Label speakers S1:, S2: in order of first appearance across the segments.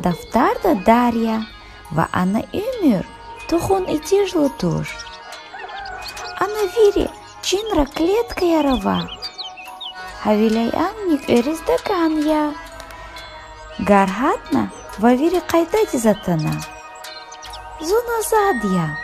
S1: дафтарда Дарья ва она умер тухун итижлу туш. Она вири чинра клетка ярова. Хавилай амник эрисдаган я. Гархатна ва вири кайда дизатана. Зун азадия.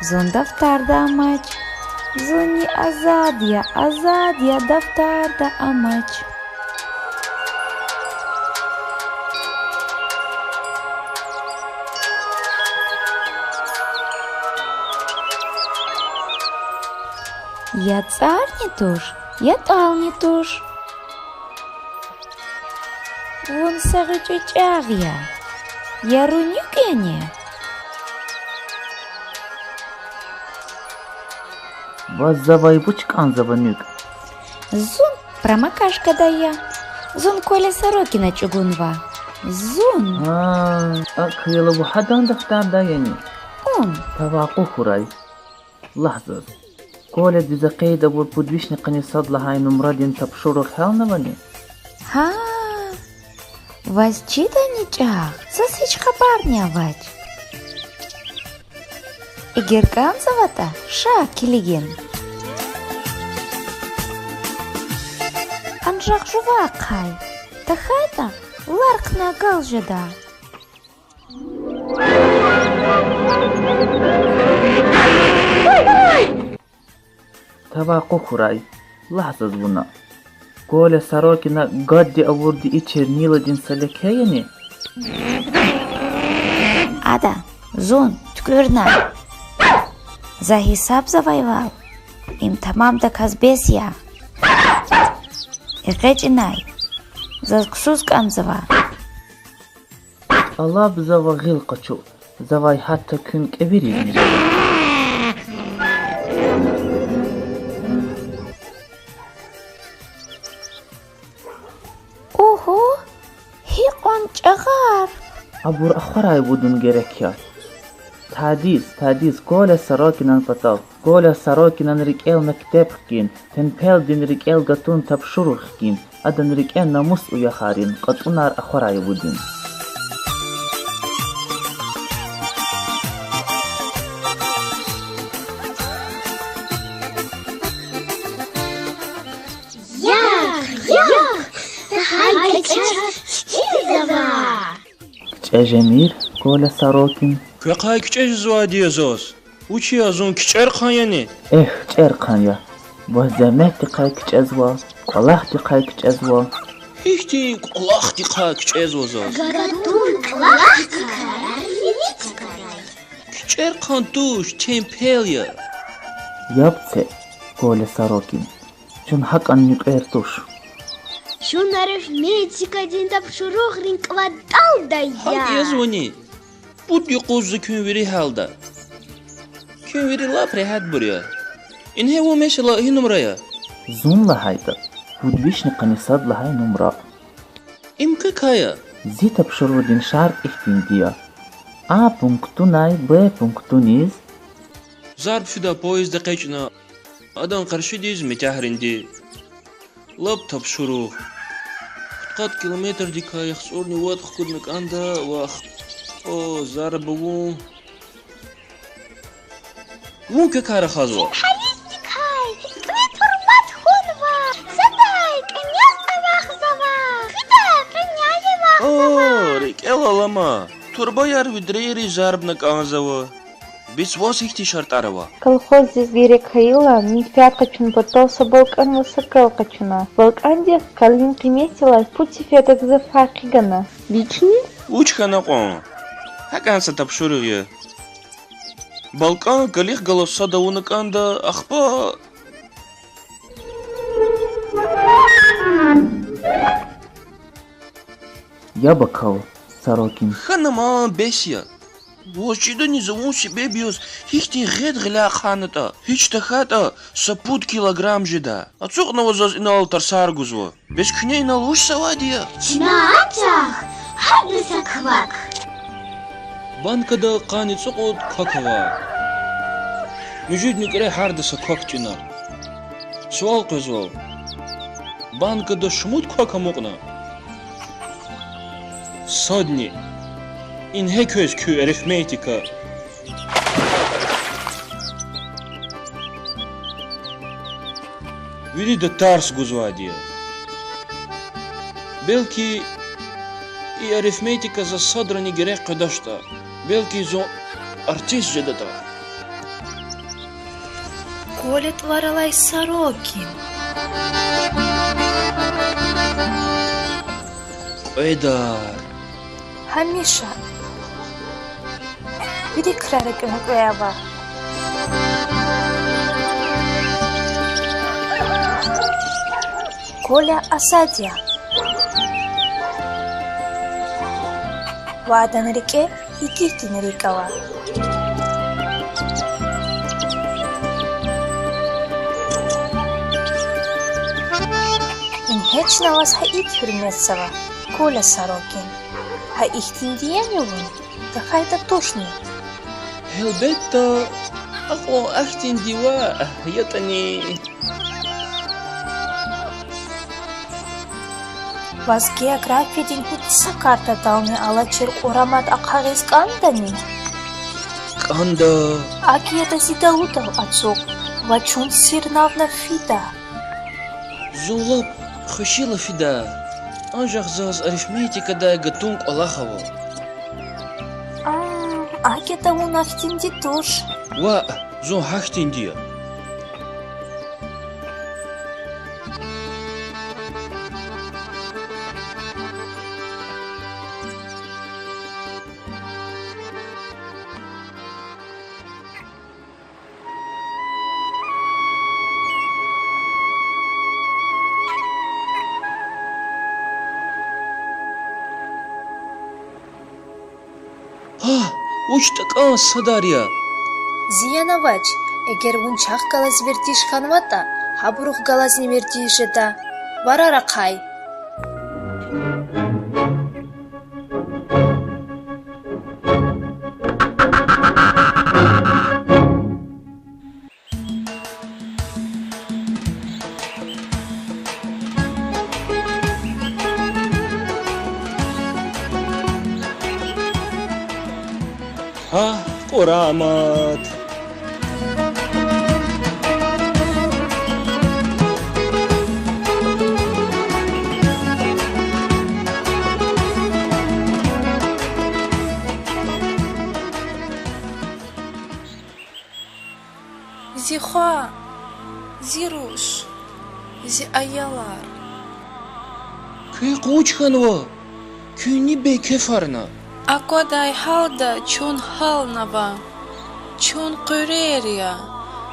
S1: Зун дафтарда амач. Зуни азадия дафтарда амач. Я царь не туш, я тал не туш. Вон сагычачагья, я рунюкене.
S2: Вас завай бучкан заванюк.
S1: Зун промокашка да я. Зун Коля Сорокина чугунва. Зун.
S2: Акыла вухадан дафтар даяни.
S1: Он.
S2: Таваку хурай. لحظة Коля дизакейда бур подвишни кани садла номрадин тапшуру хелнавани.
S1: Ха. Вас читаничах. Засыч хабарня вач. Игерганцевата ша килиген. Анжак жувакай. Тахайта ларкна галжеда.
S2: Таваку хурай. لحظة звуна. Коля Сорокина гадди авурди и черниладин салекаяни.
S1: Ада, зон, тюкверна. За хисаб завоевал. Им тамам да казбес я. Игечинай. За ксус канзава.
S2: Алаб зава гилкачу. Завай хатта кюнк эвиризни.
S1: Ого, хиқон чагар.
S2: Абур ахварай будун герекят. Тадис, Коля Сорокинан патал. Коля Сорокинан рикел мектепхкин. Тенпел дин рикел гатун тапшурухкин. Адан рикел намус уяхарин. Катунар ахварай будин. Кчежемир, Коля Сорокин.
S3: Какай кчеж звади зос? Учи азун кчер хаяни.
S2: Кчер хая. Базамет кай кчезва. Колахти кай кчезва.
S3: Ихти колахти кай кчезва зос.
S4: Гагатун колахти кай.
S3: Кчер кантуш темпелия.
S2: Япце, Коля Сорокин. Чун хакан нюкертуш.
S4: Шунарыш Мексика дин тапшурух рин квартал да я.
S3: Хак звони. Будь кузы кюнвери халда. Кюнвери ла прехат буря. Инхе во мешла и номрая.
S2: Зун лахайда. Подвишни канисад лахай номра.
S3: Им какая?
S2: Зи тапшуру дин шарк ихтиндия. А пункту най, Б пункту низ.
S3: Зарб шуда поезда кайчна. Адан каршы диз метахринди. Лап тапшурух. Кат километр дикаях сорни ват худмек анда вах. О, зарбу. Вон какая хазва.
S4: Халистикай. Квитурмат хунва. Садай, князь авахзава. Кида, князь авахзава.
S3: О, рикела лама. Турба яр видрери зарбнак анзава. Без вас ихти шартарова.
S5: Колхоз здесь гирек хаила, нитфят качун потоса балкан высокал качуна. Балканде калинки месила, пути феток за факигана. Лични?
S3: Учка на кон. Хаканса тапшуруя. Балкан калих голоса да унаканда ахпа.
S2: Я бакал, Сорокин.
S3: Ханама бесия. Вочида не зову себе биос. Хихти гед гля ханата. Хичта хата сапут килограмм жида. Ацук на возаз ина алтар саргузва. Без кней на луж савадия.
S4: Чнаачах. Хадыса квак.
S3: Банкада кани цукут какава. Мужидник ре хардаса какчина. Суал кызва. Банкада шмут какамукна. Содни. in heköz kü arifmetika. Vidi da tars guzvadiya. Belki и арифметика за содрани грех кадашта. Белки зо артист жедата.
S6: Коля тваралай сорокин.
S3: Эдар.
S5: Хамиша. Види крарик мукрева. Коля Асадия. Вадан реке и Кихтин рекава. Инхечна вас хаит хюрмесова, Коля Сорокин. А их тиндияневун, такая то тошни.
S3: Хелбетта, ахо ахтин дива, ятани.
S5: Вас география дин хутса карта дауны алачер урамат акхагис кандани.
S3: Канда.
S5: Аки это зидаутал отцок, вачун сирнавна фида.
S3: Зулап хашила фида. Анжах заз арифметика да гатунг Аллахово.
S5: Аки это у нахтинди туш.
S3: Ва, зон хахтин дия. Уч такан садария.
S6: Зияновач, эгер вунчах галаз вертиш ханвата, хабрух галаз не вертиш это. Вараракай.
S3: Курамат.
S6: Зиха, Зируш, Зи Аялар.
S3: Кы кучханва. Күни бе кефарна.
S6: Акодай халда чун халнава, чун курерия.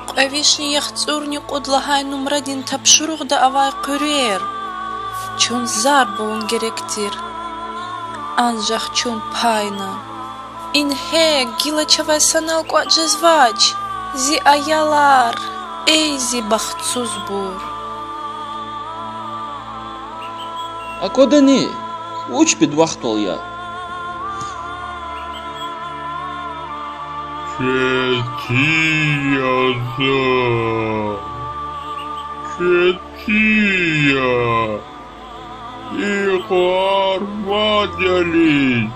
S6: Қавишни яхцурни қудлахай нумрадин тапшурух да авай курер. Чун зар бун геректир. Анжах чун пайна. Инхе гила чавай санал куаджезвач. Зи аялар, эй зи бахцузбур.
S3: Акодани, уч бедвахтол я.
S7: Четия, ихуар мадяли,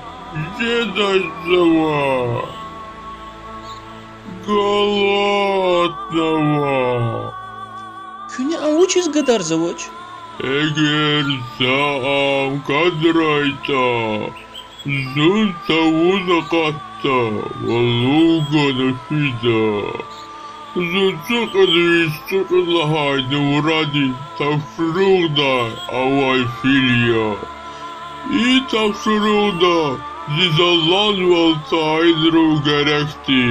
S7: дедазова, голодного.
S3: Күни ауч изгадар завоч.
S7: Эгер саам кадрайта, зун савуза катта, валуга нафида. Зуцук адвистук лахайда уради тавшруда авай филия. И тавшруда зизаллан валтайдру гарахти.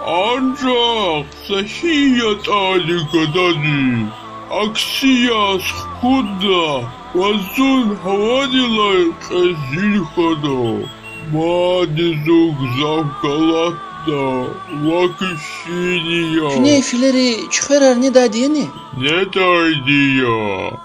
S7: Анжак сахият али кадади. Аксия схуда вазун хавадилай казильхада. Мадизук завкалатна вакишиния.
S3: Күни филери чухарар не дадиени?
S7: Не дайдия.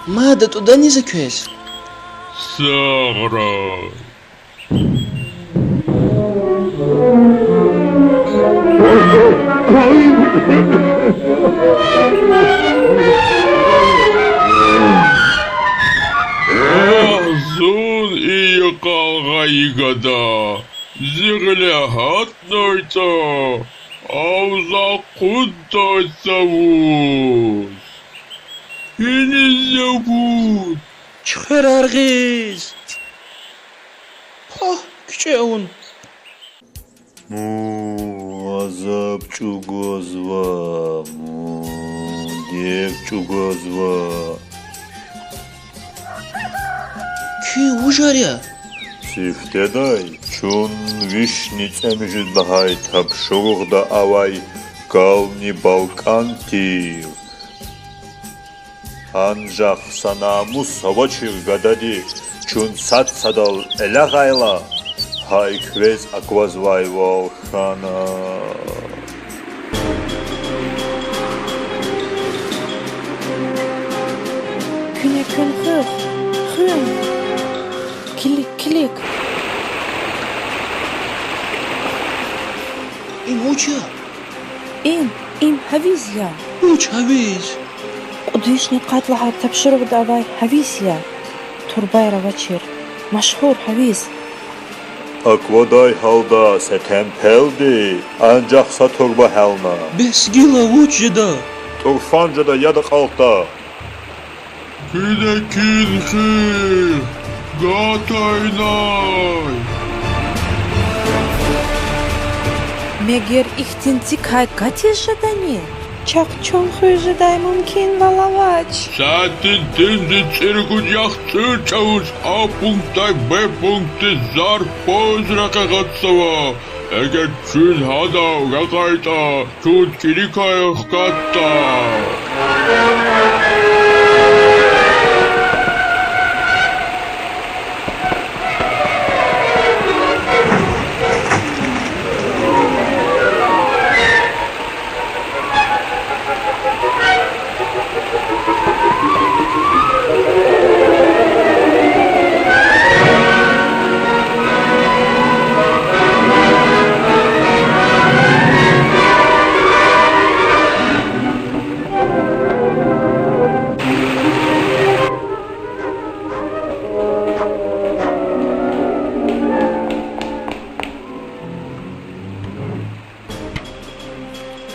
S3: Мада туда не заквес.
S7: Сара. Зун и қалғайгада, зиғлі хатнойта, ауза құддайсавуз. Beni zovут.
S3: Chiqar arg'iz. Kuchayun.
S8: Azab chugozva, dev chugozva.
S3: Ki ujarya?
S8: Sifteday, chun vishnic emjid bahai tabshurda avay galni balkantiv. Анжақ санаму савачыр гадади, чун сад садал эля гайла, хай квез аквазвай волхана.
S5: Күне күн хыр, хын, килик.
S3: Im ucha.
S5: Им хавизия.
S3: Uch haviz.
S5: قديشني قاتلة على تبشرق دعواي حبيسيا تربايرة وچير مشهور حبيس
S8: Аквадай халда сетем пелди, анжақ сатурба хелна.
S3: Besgila uchida.
S8: Турфанжада яда қалта.
S7: Kine kinxi, gataynay.
S5: Мегер ихтинцик хай кати жадани чак чон хуй жадай мумкин валавач
S7: Сатын тынды циркуд яхты чауз А пунктай Б пункты зар поз рақағатсава. Эгер чүз хадау рақайта, чүз кирикайық қатта.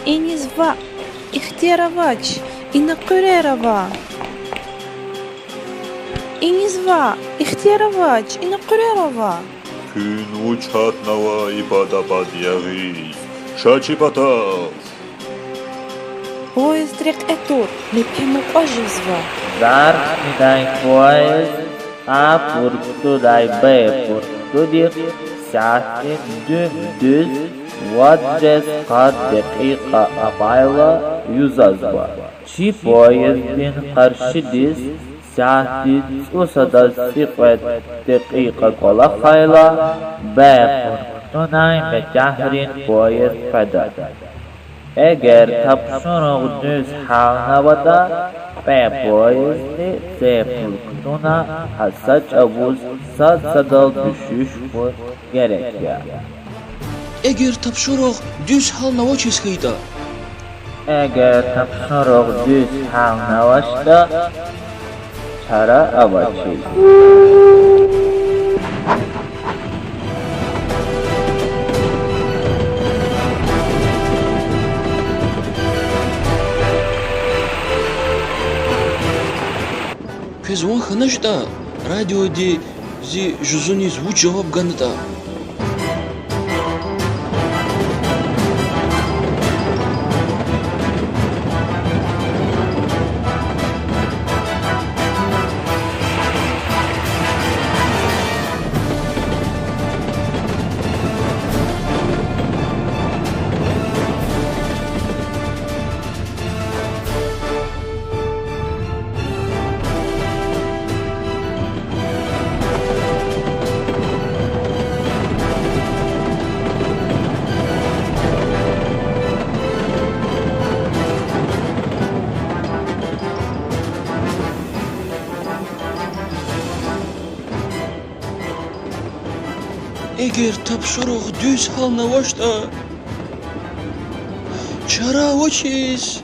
S5: и не зва ихтировач и накурерова и не зва ихтировач и накурерова
S8: Күн учатнава ибадабад яғиз. Шачи батав.
S5: поезд рек этур лепему ожизва
S2: Зарнидай поезд, А пуртудай Б пуртудих, сяхтих düz Ваджес қад дақиқа апайла юзазва. Чи поездин қаршы диз, сяхти цусада сиқвет дақиқа кола хайла, Б пуртунай бетяхрин поезд пада. Eğer tapşırık düz havnavada P poezdi Z pulktuna hassa çavuz sadal düşüş bu gerekiyor.
S3: Eğer tapşırıq düz halnava çeskiyda.
S2: Eğer tapşırık düz havnavaşta çara avaçı.
S3: Пезвон ханашта радиоди зи жузуни звук жаваб ганата. Eğer tapşırıq düz halnavaşta چرا و چیز؟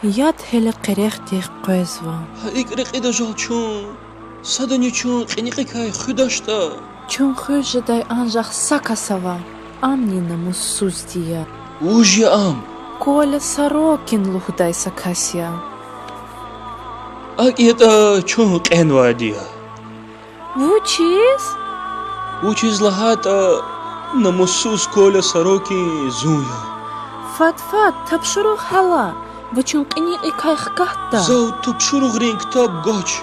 S9: Яд хеле қирех қойзва.
S3: Икрикида жалчун. Садани чун қиниқикай худашта.
S9: Чун хужедай анжах сакасава. Амнина муссуздия.
S3: Ужья ам.
S9: Коля Сорокин лухдай сакасия.
S3: Акита чун қенвадия.
S9: Вучиз?
S3: Вучиз лахата на муссус Коля Сорокин зуя.
S9: Фат табшуру хала. Вачун қиниқикай хкахта.
S3: Зау тупшуру грин китаб гоч.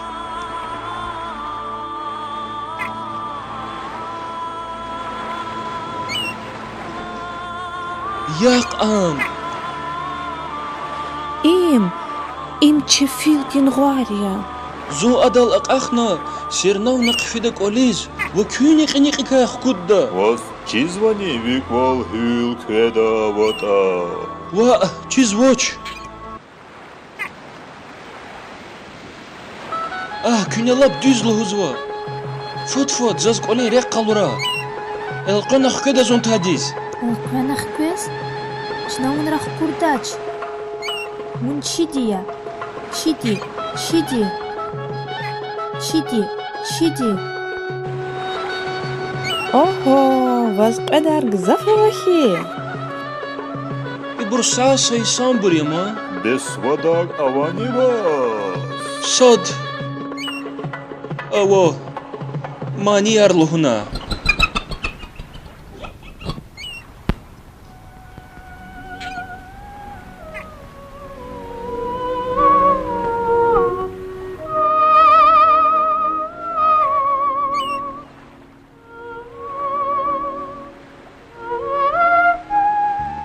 S3: Як ам.
S9: Им чефилдин гвария.
S3: Зу адал акахна сернав нақфидак олиз. Ва кюни қиниқикай хкудда.
S8: Was чизвани виквал хюл кеда вата.
S3: Ва чиз воч. Кюнелап дюзлу хузва. Фот заз колин рек қалура. Элқонах кеда зон тадиз.
S4: Элқонах кез? Чнаун рах курдач. Мун шидия. Шиди.
S9: Ого, вас қадар гзафавахи.
S3: Ибур саса и сам бурема.
S8: Без водаг аванива.
S3: Сод. Аво. Мани ярлухуна.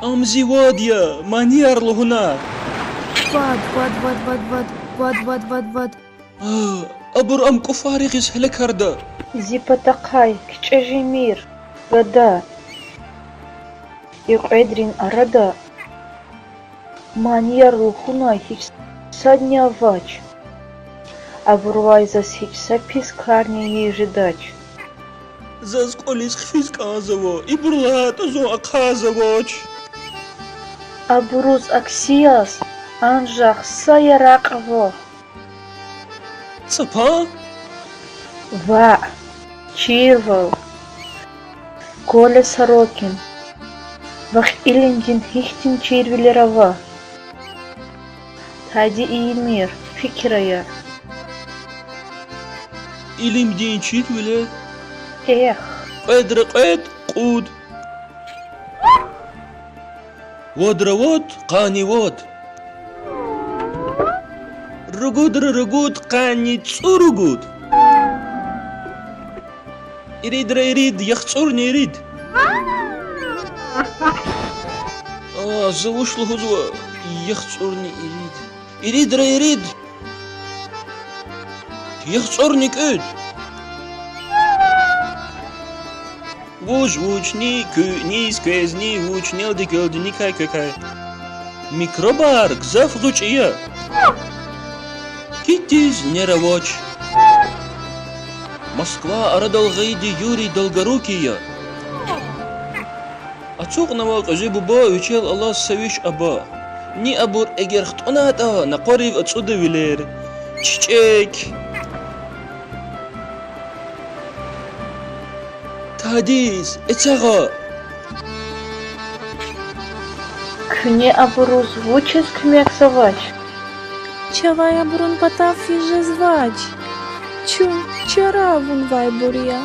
S3: Амзи вадия. Мани ярлухуна.
S4: Вад.
S3: أبر أم كفاري هلك هردا
S5: زيبتقاي كتشجمير غدا يقعدرين أردا مانير لخوناي هيك سادня вач أبروای зас هيك сапис карни ежедач
S3: زاز قوليس خفيز كازوا إبرلات أزو أقازواج
S5: أبروز أكسياس أنجاخ سايراقво
S3: صبا
S5: ва чирвал Коля Сорокин вах илиндин хихтин чирвилерава тади иимир фикрая
S3: إليم دين شيت ولا
S5: эх
S3: قد قود ود قاني ود رقود قاني تسورقود يريد يختصرني يريد زوش له هو يختصرني يريد يختصرني كود ووش ني سكويزني ووش نيل دي كودني كاي ميكروبار كزاف غوش إياه كيتيز نيرووش Москва арадал гайди Юрий Долгорукия. Ацук навал кажи буба учел Аллах савиш аба. Ни абур эгер хтоната на корив отсюда вилер. Чичек. Тадис, эцага.
S5: Чуне абуру звучит кмексовач.
S9: Чавая бурун потафи же звач. Чун чара вун вайбурия.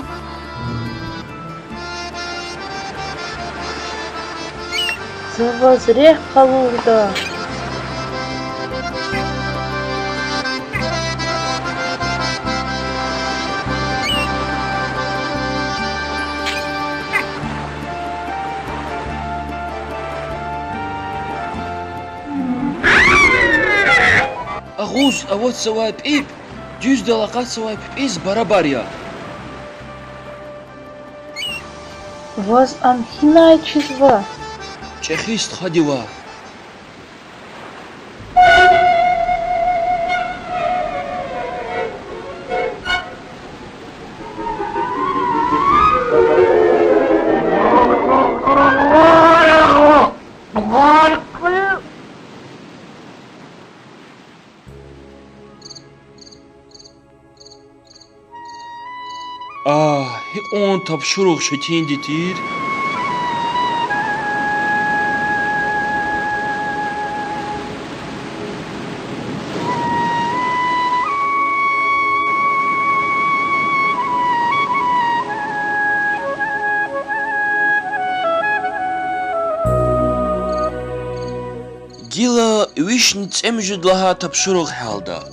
S5: Завозрех халурда.
S3: Агуз, а вот савай пип. Дюз далака савай пип из барабария.
S5: Вас анхинай чизва.
S3: Чехист ходива. Он тапшурух шутин дитир. Гила вишниц эмжудлаха тапшурух халда.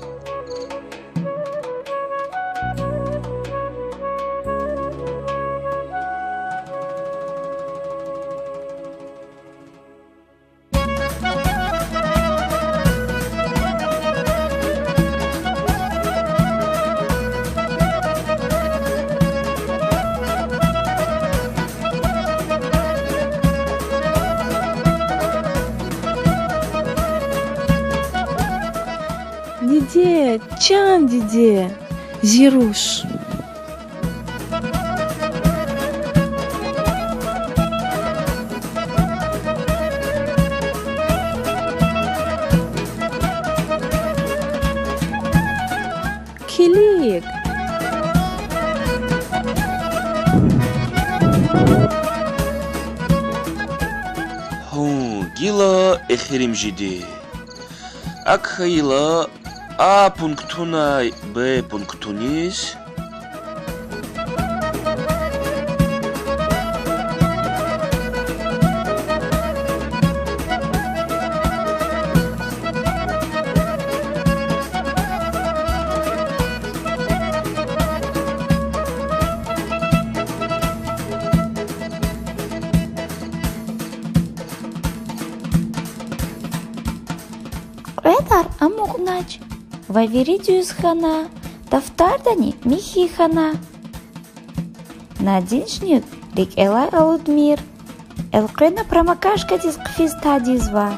S9: Диде, чан диде, зируш. Килик.
S3: Гила эхирим жиди. Акхайла А пунктунай Б пунктунис.
S1: Эдар амугнач. Ваверидиус хана. Тафтардани михи хана. Надиншнют лик элай алудмир. Элкрена промакашка дискфиста дизва.